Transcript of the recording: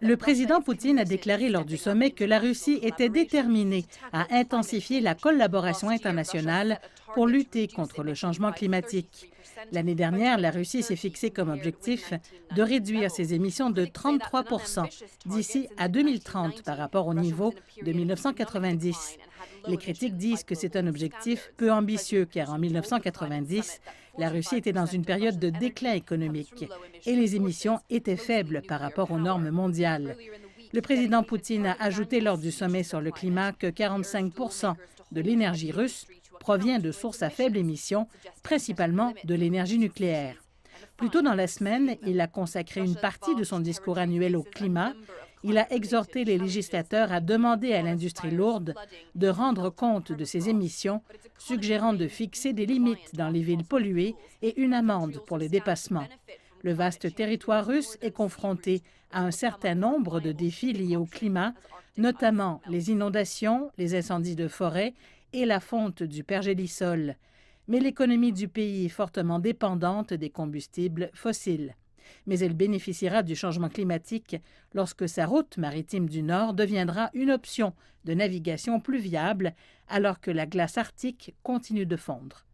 Le président Poutine a déclaré lors du sommet que la Russie était déterminée à intensifier la collaboration internationale pour lutter contre le changement climatique. L'année dernière, la Russie s'est fixée comme objectif de réduire ses émissions de 33 d'ici à 2030 par rapport au niveau de 1990. Les critiques disent que c'est un objectif peu ambitieux car en 1990, la Russie était dans une période de déclin économique et les émissions étaient faibles par rapport aux normes mondiales. Le président Poutine a ajouté lors du sommet sur le climat que 45 de l'énergie russe provient de sources à faible émission, principalement de l'énergie nucléaire. Plus tôt dans la semaine, il a consacré une partie de son discours annuel au climat. Il a exhorté les législateurs à demander à l'industrie lourde de rendre compte de ses émissions, suggérant de fixer des limites dans les villes polluées et une amende pour les dépassements. Le vaste territoire russe est confronté à un certain nombre de défis liés au climat, notamment les inondations, les incendies de forêt et la fonte du pergélisol. Mais l'économie du pays est fortement dépendante des combustibles fossiles. Mais elle bénéficiera du changement climatique lorsque sa route maritime du Nord deviendra une option de navigation plus viable alors que la glace arctique continue de fondre.